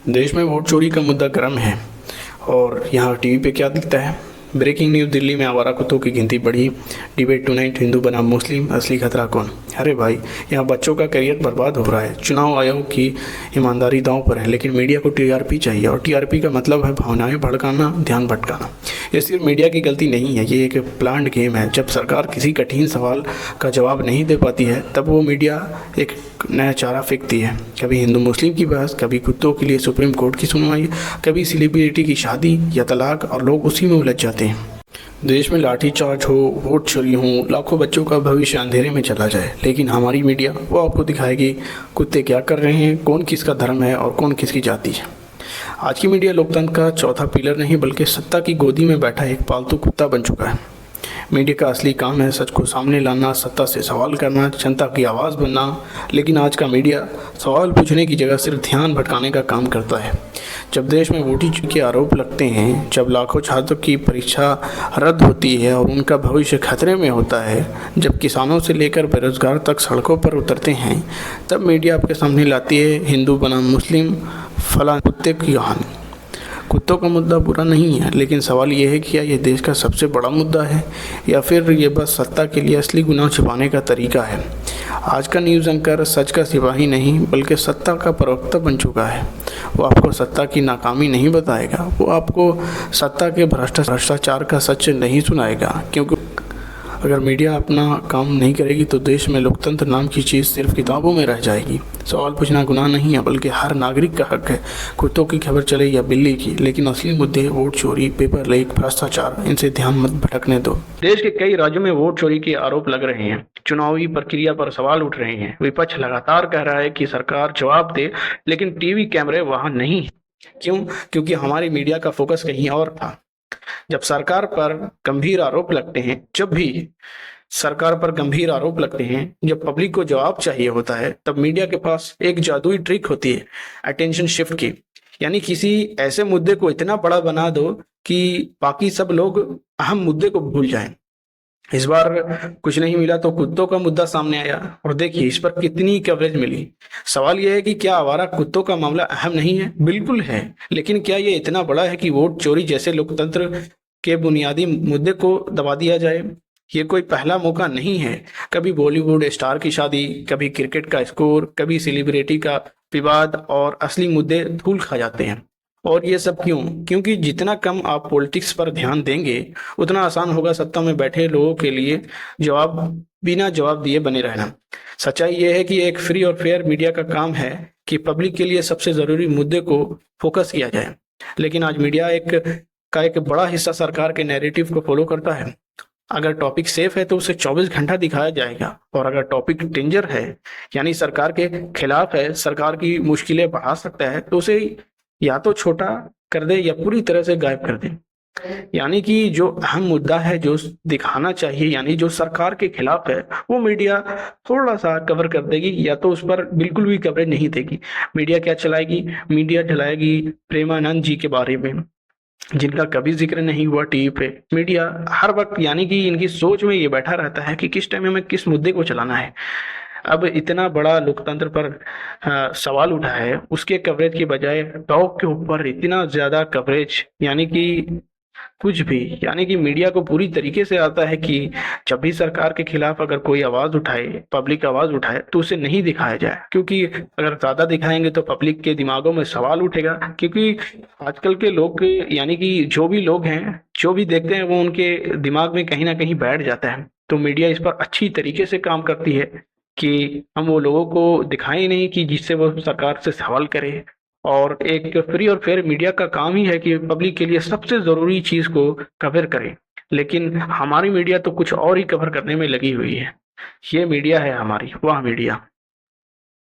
देश में वोट चोरी का मुद्दा गर्म है और यहाँ टीवी पे क्या दिखता है। ब्रेकिंग न्यूज़, दिल्ली में आवारा कुत्तों की गिनती बढ़ी। डिबेट टुनाइट, हिंदू बनाम मुस्लिम, असली खतरा कौन। अरे भाई, यहाँ बच्चों का करियर बर्बाद हो रहा है। चुनाव आयोग की ईमानदारी दांव पर है, लेकिन मीडिया को टीआरपी चाहिए और टीआरपी का मतलब है भावनाएं भड़काना, ध्यान भटकाना। ये सिर्फ मीडिया की गलती नहीं है, ये एक प्लान्ड गेम है। जब सरकार किसी कठिन सवाल का जवाब नहीं दे पाती है तब वो मीडिया एक नया चारा फेंकती है। कभी हिंदू मुस्लिम की बहस, कभी कुत्तों के लिए सुप्रीम कोर्ट की सुनवाई, कभी सेलिब्रिटी की शादी या तलाक, और लोग उसी में उलझ जाते हैं। देश में लाठीचार्ज हो, वोट चोरी हो, लाखों बच्चों का भविष्य अंधेरे में चला जाए, लेकिन हमारी मीडिया वो आपको दिखाएगी कुत्ते क्या कर रहे हैं, कौन किसका धर्म है और कौन किसकी जाति है। आज की मीडिया लोकतंत्र का चौथा पिलर नहीं बल्कि सत्ता की गोदी में बैठा एक पालतू कुत्ता बन चुका है। मीडिया का असली काम है सच को सामने लाना, सत्ता से सवाल करना, जनता की आवाज़ बनना। लेकिन आज का मीडिया सवाल पूछने की जगह सिर्फ ध्यान भटकाने का काम करता है। जब देश में वोटिंग के आरोप लगते हैं, जब लाखों छात्रों की परीक्षा रद्द होती है और उनका भविष्य खतरे में होता है, जब किसानों से लेकर बेरोजगार तक सड़कों पर उतरते हैं, तब मीडिया आपके सामने लाती है हिंदू बनाम मुस्लिम, फलां कुत्ते की कहानी। कुत्तों का मुद्दा बुरा नहीं है, लेकिन सवाल यह है कि क्या ये देश का सबसे बड़ा मुद्दा है या फिर ये बस सत्ता के लिए असली गुनाह छिपाने का तरीका है। आज का न्यूज़ एंकर सच का सिपाही नहीं बल्कि सत्ता का प्रवक्ता बन चुका है। वो आपको सत्ता की नाकामी नहीं बताएगा, वो आपको सत्ता के भ्रष्टाचार का सच नहीं सुनाएगा। क्योंकि अगर मीडिया अपना काम नहीं करेगी तो देश में लोकतंत्र नाम की चीज़ सिर्फ किताबों में रह जाएगी। सवाल पूछना गुनाह नहीं है बल्कि हर नागरिक का हक है, कुत्तों की खबर चले या बिल्ली की। लेकिन असली मुद्दे वोट चोरी, पेपर लीक, भ्रष्टाचार, इनसे ध्यान मत भटकने दो। देश के कई राज्यों में वोट चोरी के आरोप लग रहे हैं, चुनावी प्रक्रिया पर सवाल उठ रहे हैं। विपक्ष लगातार कह रहा है कि सरकार जवाब दे, लेकिन टीवी कैमरे वहां नहीं है। क्यों? क्योंकि हमारी मीडिया का फोकस कहीं और था। जब सरकार पर गंभीर आरोप लगते हैं, जब पब्लिक को जवाब चाहिए होता है, तब मीडिया के पास एक जादुई ट्रिक होती है, अटेंशन शिफ्ट की। यानी किसी ऐसे मुद्दे को इतना बड़ा बना दो कि बाकी सब लोग अहम मुद्दे को भूल जाएं। इस बार कुछ नहीं मिला तो कुत्तों का मुद्दा सामने आया और देखिए इस पर कितनी कवरेज मिली। सवाल यह है कि क्या आवारा कुत्तों का मामला अहम नहीं है? बिल्कुल है, लेकिन क्या ये इतना बड़ा है कि वोट चोरी जैसे लोकतंत्र के बुनियादी मुद्दे को दबा दिया जाए? ये कोई पहला मौका नहीं है। कभी बॉलीवुड स्टार की शादी, कभी क्रिकेट का स्कोर, कभी सेलिब्रिटी का विवाद, और असली मुद्दे धूल खा जाते हैं। और ये सब क्यों? क्योंकि जितना कम आप पॉलिटिक्स पर ध्यान देंगे उतना आसान होगा सत्ता में बैठे लोगों के लिए बिना जवाब दिए बने रहना। सच्चाई ये है कि एक फ्री और फेयर मीडिया का काम है कि पब्लिक के लिए सबसे जरूरी मुद्दे को फोकस किया जाए। लेकिन आज मीडिया एक बड़ा हिस्सा सरकार के नैरेटिव को फॉलो करता है। अगर टॉपिक सेफ है तो उसे 24 घंटा दिखाया जाएगा, और अगर टॉपिक डेंजर है यानी सरकार के खिलाफ है, सरकार की मुश्किलें बढ़ा सकता है, तो उसे या तो छोटा कर दे या पूरी तरह से गायब कर दे। यानी कि जो अहम मुद्दा है, जो दिखाना चाहिए, यानी जो सरकार के खिलाफ है, वो मीडिया थोड़ा सा कवर कर देगी या तो उस पर बिल्कुल भी कवरेज नहीं देगी। मीडिया क्या चलाएगी? मीडिया चलाएगी प्रेमानंद जी के बारे में, जिनका कभी जिक्र नहीं हुआ टीवी पे। मीडिया हर वक्त यानी कि इनकी सोच में ये बैठा रहता है कि किस टाइम में किस मुद्दे को चलाना है। अब इतना बड़ा लोकतंत्र पर सवाल उठा है, उसके कवरेज की बजाय डॉग के ऊपर इतना ज्यादा कवरेज, यानी कि कुछ भी, यानी कि मीडिया को पूरी तरीके से आता है कि जब भी सरकार के खिलाफ अगर कोई आवाज उठाए, पब्लिक आवाज उठाए, तो उसे नहीं दिखाया जाए। क्योंकि अगर ज्यादा दिखाएंगे तो पब्लिक के दिमागों में सवाल उठेगा। क्योंकि आजकल के लोग, यानी कि जो भी लोग हैं, जो भी देखते हैं, वो उनके दिमाग में कहीं ना कहीं बैठ जाता है। तो मीडिया इस पर अच्छी तरीके से काम करती है कि हम वो लोगों को दिखाएं नहीं कि जिससे वो सरकार से सवाल करे। और एक फ्री और फेयर मीडिया का काम ही है कि पब्लिक के लिए सबसे जरूरी चीज को कवर करे। लेकिन हमारी मीडिया तो कुछ और ही कवर करने में लगी हुई है। ये मीडिया है हमारी, वाह मीडिया।